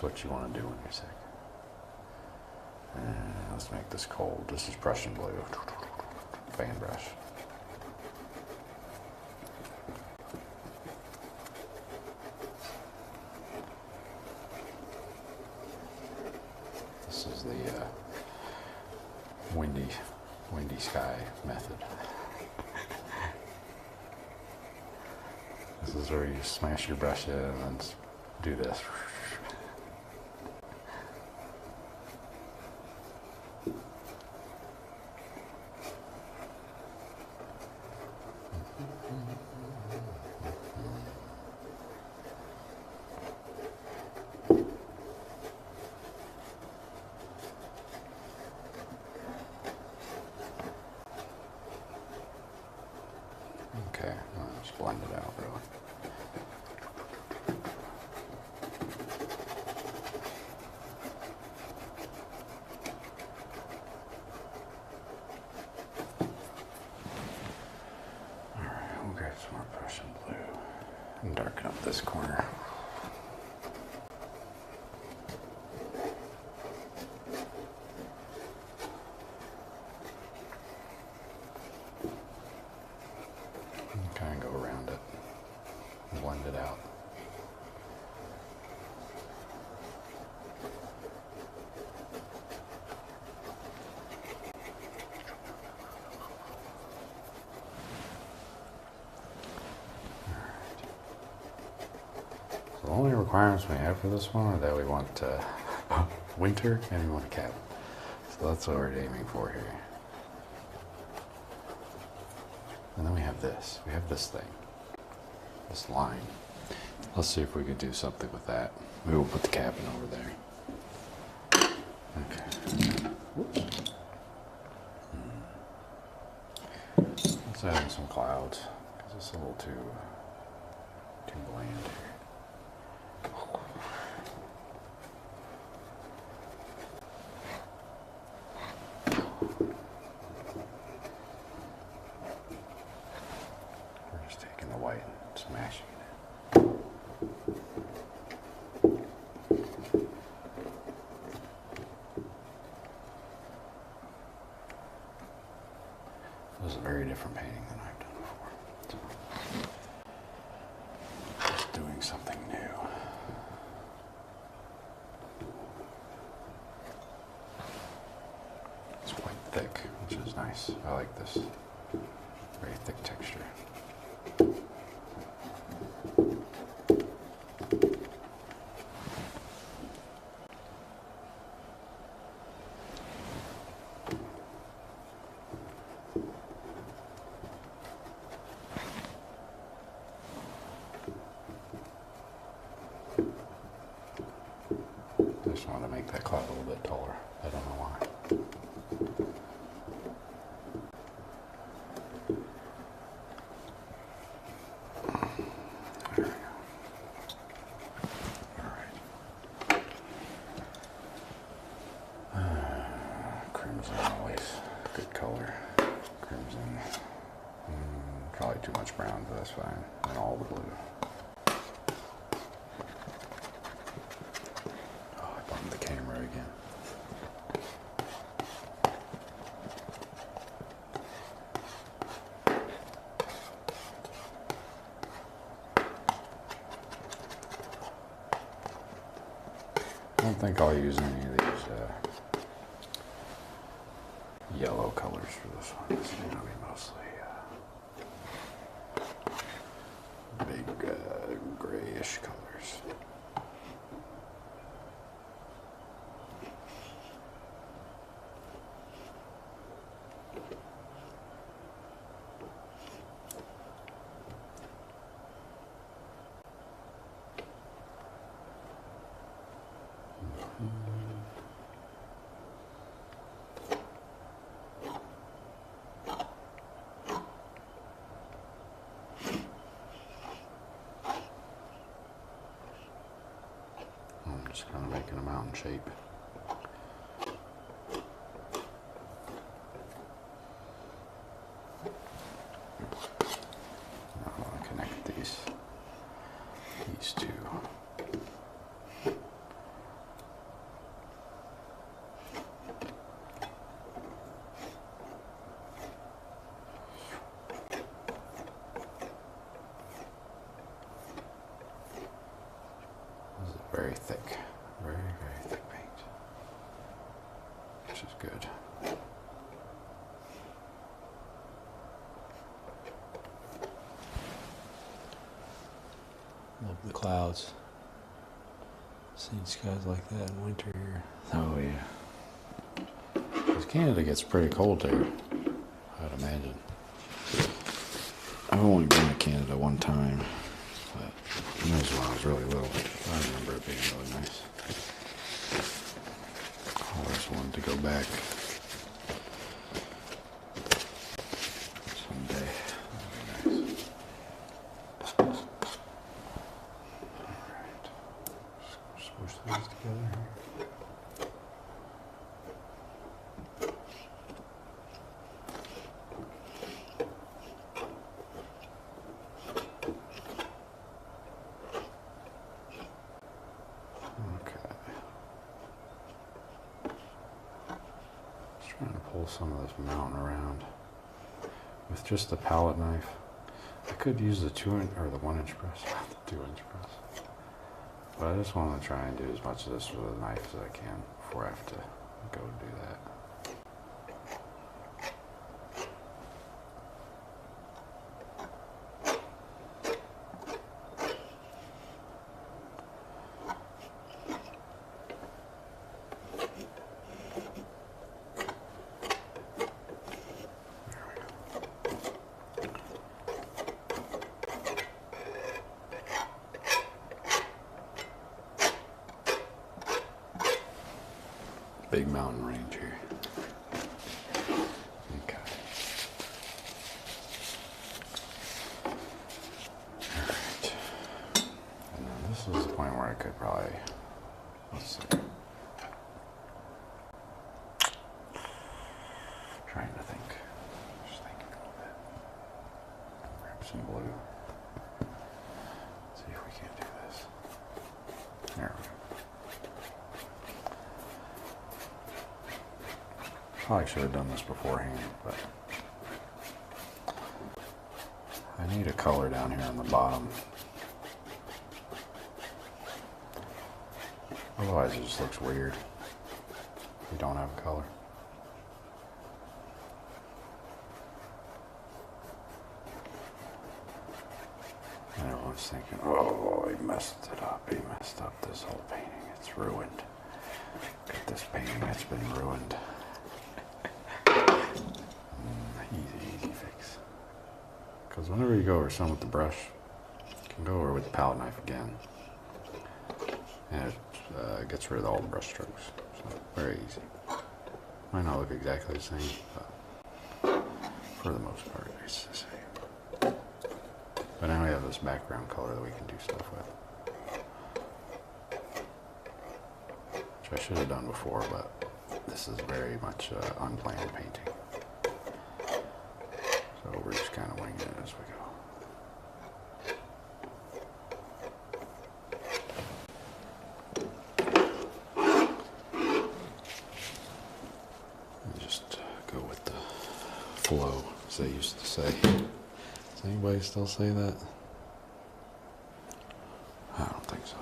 That's what you want to do when you're sick. And let's make this cold. This is Prussian blue. Fan brush. This is the windy sky method. This is where you smash your brush in and do this. Okay, I'll just blend it out really. Alright, we'll grab some more Prussian blue and darken up this corner. Kind of go around it, blend it out. So the only requirements we have for this one are that we want winter and we want a cabin. So that's what we're aiming for here. And then we have this. We have this thing. This line. Let's see if we can do something with that. Maybe we'll put the cabin over there. Okay. Whoops. Let's add in some clouds. Because it's a little too bland here. White and smashing it. This is a very different painting than I've done before. Just doing something new. It's quite thick, which is nice. I like this very thick texture. I just want to make that cloud a little bit taller. I don't know why. There we go. All right. Crimson always a good color. Crimson. Probably too much brown, but that's fine. And all the blue. Camera again. I don't think I'll use any of these yellow colors for this one. This is going to be mostly big grayish colors. I'm just kind of making a mountain shape. Now I want to connect these two. clouds. Seeing skies like that in winter here. Oh yeah. Because Canada gets pretty cold there, I'd imagine. I've only been to Canada one time, but that was when I was really little. I remember it being really nice. I always wanted to go back someday. That'd be nice. Alright. Just squish these together here. Trying to pull some of this mountain around with just a palette knife. I could use the 2-inch or the 1-inch press, not the 2-inch press. But I just want to try and do as much of this with a knife as I can before I have to go do that. Big mountain range here. Okay. Alright. And then this is the point where I could probably, let's see. Trying to think. Just thinking a little bit. Grab some blue. See if we can't do this. There we go. Probably should have done this beforehand, but I need a color down here on the bottom. Otherwise it just looks weird if you don't have a color. And everyone's thinking, oh, he messed it up. He messed up this whole painting. It's ruined. Get this painting that's been ruined. Easy fix. Because whenever you go over some with the brush, you can go over with the palette knife again. And it gets rid of all the brush strokes. So, very easy. Might not look exactly the same, but for the most part, it's the same. But now we have this background color that we can do stuff with. Which I should have done before, but this is very much unplanned painting. So we're just kind of winging it as we go. And just go with the flow, as they used to say. Does anybody still say that? I don't think so.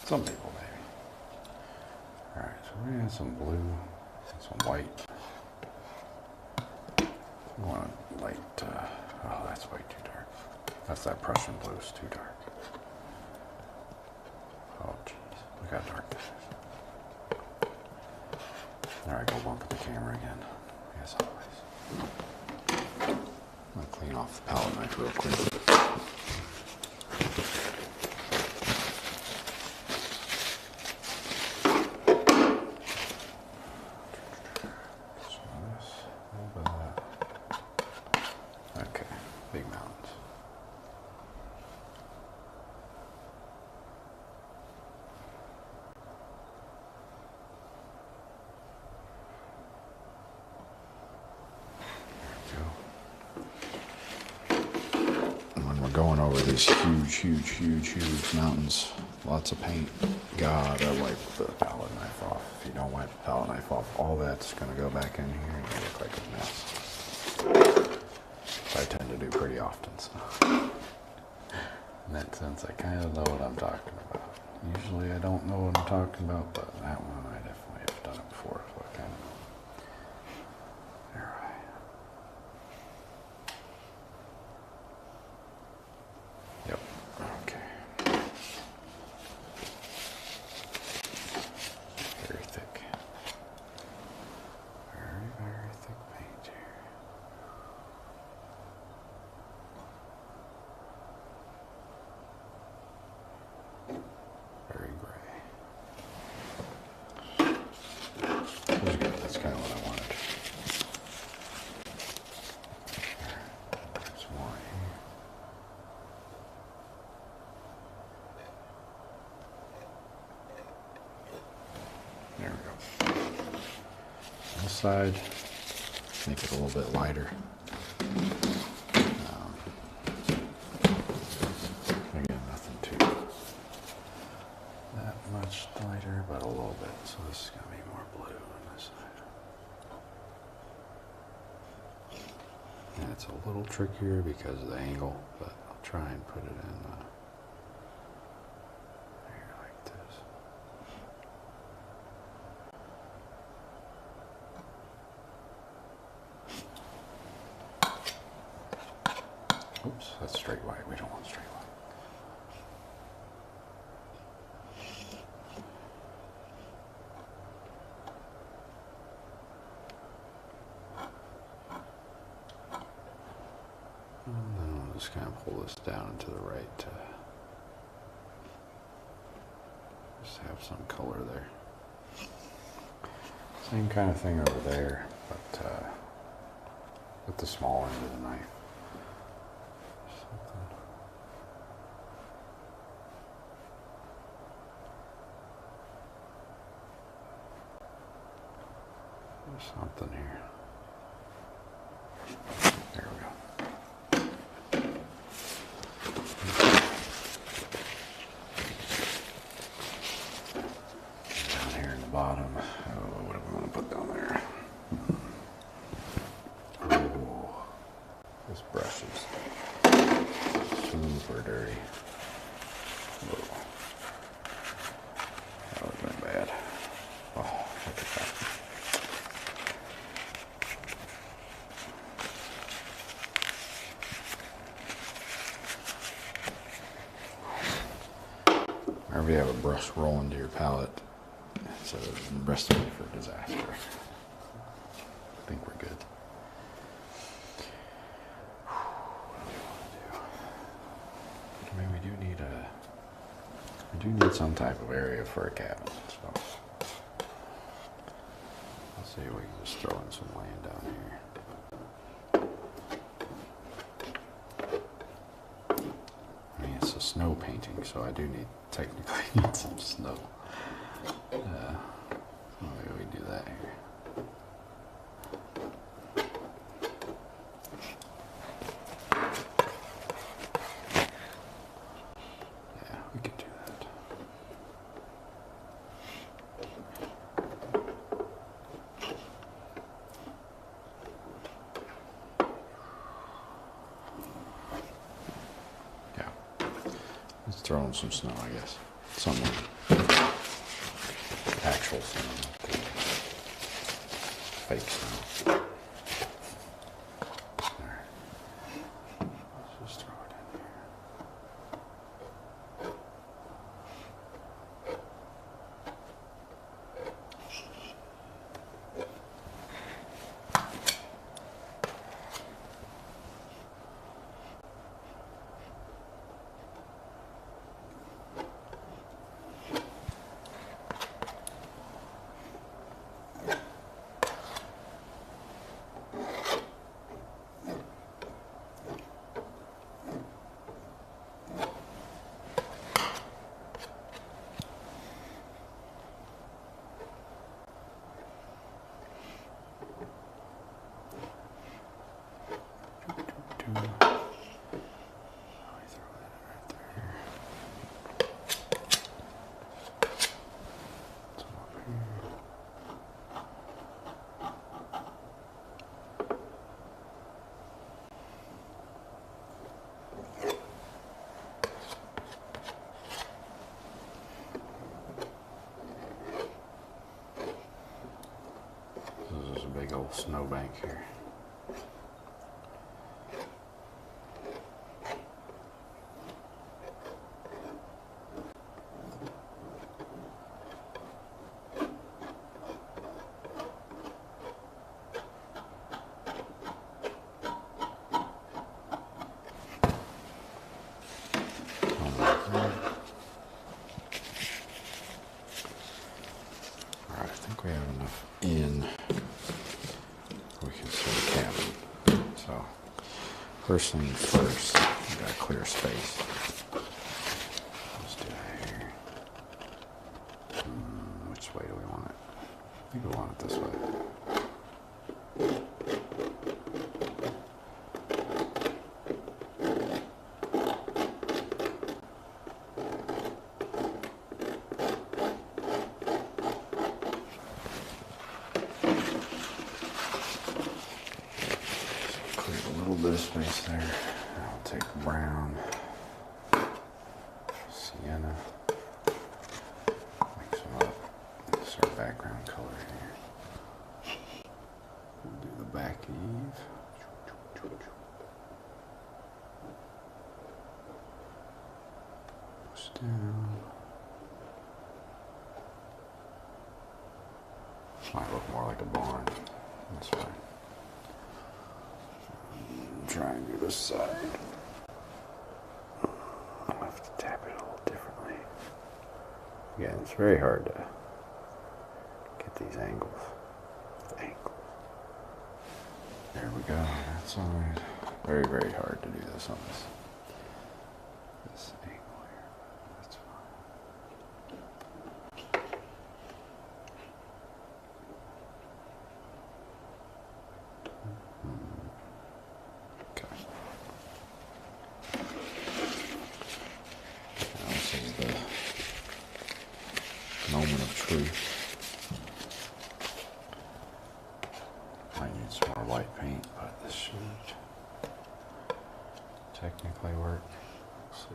Some people maybe. Alright, so we're going to add some blue, some white. I want a light, oh, that's way too dark. That's that Prussian blue, it's too dark. Oh, jeez, look how dark this is. Alright, go bump at the camera again. As always. I'm going to clean off the palette knife real quick. Going over these huge mountains, lots of paint. God, I wipe the palette knife off. If you don't wipe the palette knife off, all that's going to go back in here and it'll look like a mess. Which I tend to do pretty often. So. In that sense, I kind of know what I'm talking about. Usually I don't know what I'm talking about, but that one I definitely have done it before, so I kind of know. There we go. This side, make it a little bit lighter. Again, nothing too that much lighter, but a little bit. So this is gonna be more blue on this side. And it's a little trickier because of the angle, but I'll try and put it in here like this. Oops, that's straight white. We don't want straight white. And then we'll just kind of pull this down and to the right to just have some color there. Same kind of thing over there, but with the small end of the knife. Something here. There we go. Down here in the bottom. Oh, what do we want to put down there? Oh, this brush is super dirty. Whoa. That would have been bad. Oh, look at that. Whenever you have a brush roll into your palette, it's a recipe for disaster. I think we're good. What do we want to do? I mean, we do need some type of area for a cabin. So let's see if we can just throw in some land down here. A snow painting, so I do technically need some snow. Maybe we do that here. Yeah, we could do that. Let's throw in some snow, I guess. Somewhere. Actual snow. Fake snow. There. Let's just throw it in here. This is a big old snowbank here. Alright, I think we have enough in. We can see the cabin. So, first things first, we got to clear space. Let's do that here. Which way do we want it? think we want it this way. Clear a little bit of space there. I'll take brown, sienna, mix them up. This is our background color here. We'll do the back eave. Push down. This might look more like a barn. That's fine. Try and do this side. I'll have to tap it a little differently. Again, it's very hard to get these angles. There we go. That's always very, very hard to do this on this angle here. That's fine. Okay. Now this is the moment of truth. Might need some more white paint, but this should technically work. Let's see.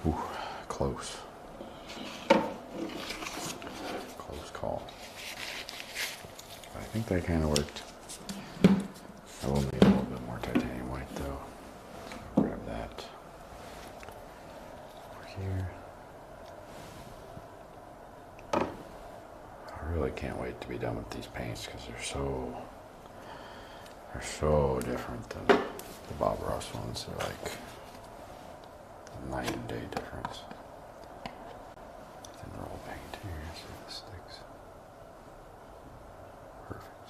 Ooh, close. Close call. I think that kind of worked. I will need a little bit more titanium white though. So I'll grab that over here. I really can't wait to be done with these paints because they're so different than the Bob Ross ones. They're like night and day difference. Thin roll paint here, see if this sticks. Perfect.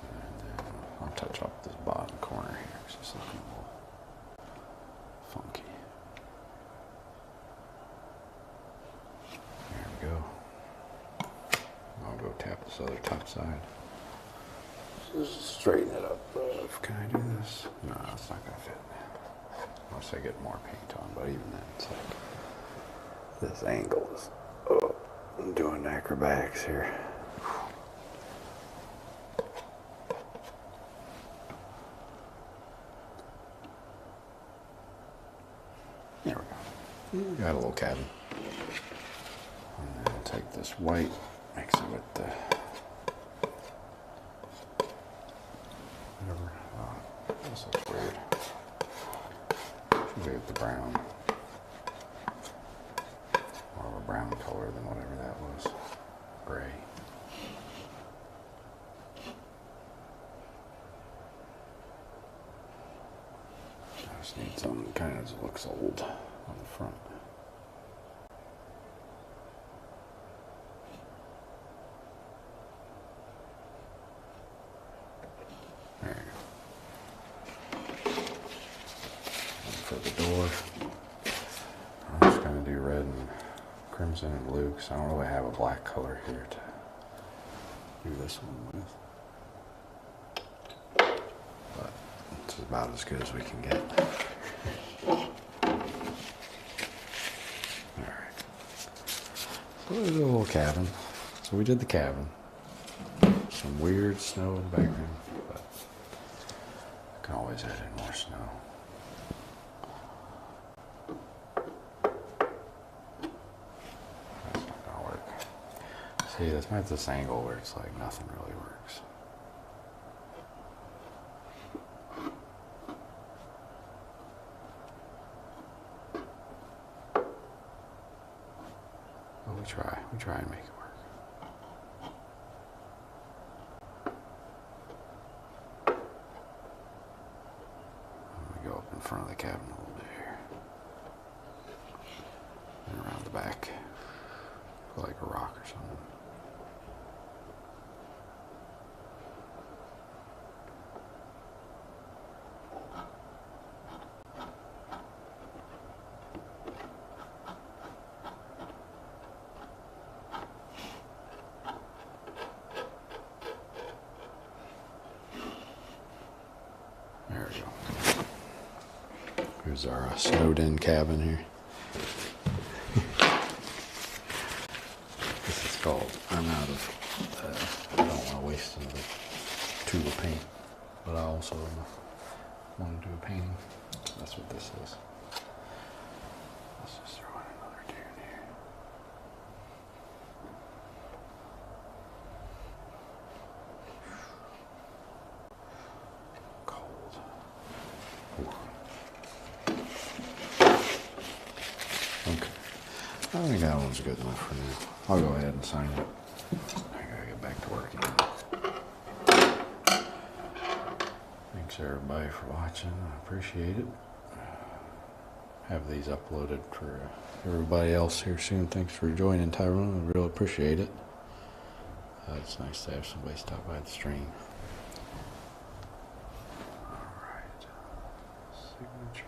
And then I'll touch up this bottom corner here because it's looking a little funky. There we go. I'll go tap this other top side. Just straighten it up. Can I do this? No, it's not gonna fit. Unless I get more paint on, but even then, it's like this angle is. Oh, I'm doing acrobatics here. There we go. Got a little cabin. And then I'll take this white, mix it with the whatever. This looks weird. Should be with the brown. More of a brown color than whatever that was. Gray. I just need something kind of looks old on the front. There you go. And for the door, I'm just going to do red and crimson and blue because I don't really have a black color here to do this one with. But it's about as good as we can get. Alright. So there's a little cabin. So we did the cabin. Some weird snow in the background, but I can always add in more snow. That's not gonna work. See, that's at this angle where it's like nothing really works. But we try and make it work. Go up in front of the cabin a little bit here. And around the back. Like a rock or something. Here's our snowed-in cabin here. This is called, I'm out of, I don't want to waste another tube of paint, but I also want to do a painting. That's what this is. Let's just throw in another tune here. Cold. Ooh. Okay. I think that one's good enough for now. I'll go ahead and sign it. I gotta get back to work again. Thanks everybody for watching. I appreciate it. Have these uploaded for everybody else here soon. Thanks for joining, Tyrone. I really appreciate it. It's nice to have somebody stop by the stream. Alright. Signature.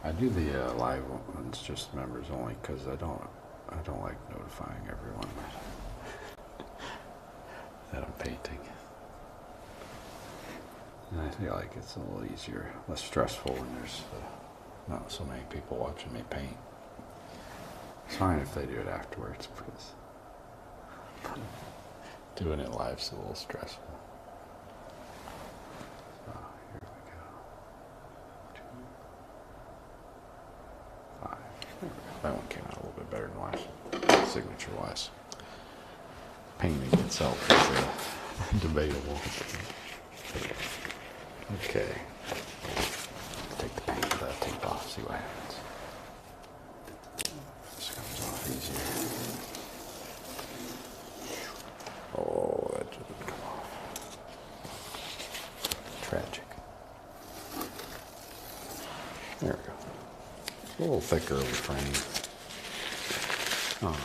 I do the live ones just members only because I don't like notifying everyone that I'm painting. And I feel like it's a little easier, less stressful when there's not so many people watching me paint. It's fine if they do it afterwards because doing it live's a little stressful. So here we go. 2, 5. There we go. That one came out a little bit better than last, signature wise. Painting itself is debatable. Okay. Take the paint tape off, see what happens. This comes off easier. Oh, that didn't come off. Tragic. There we go. A little thicker of a frame. Oh,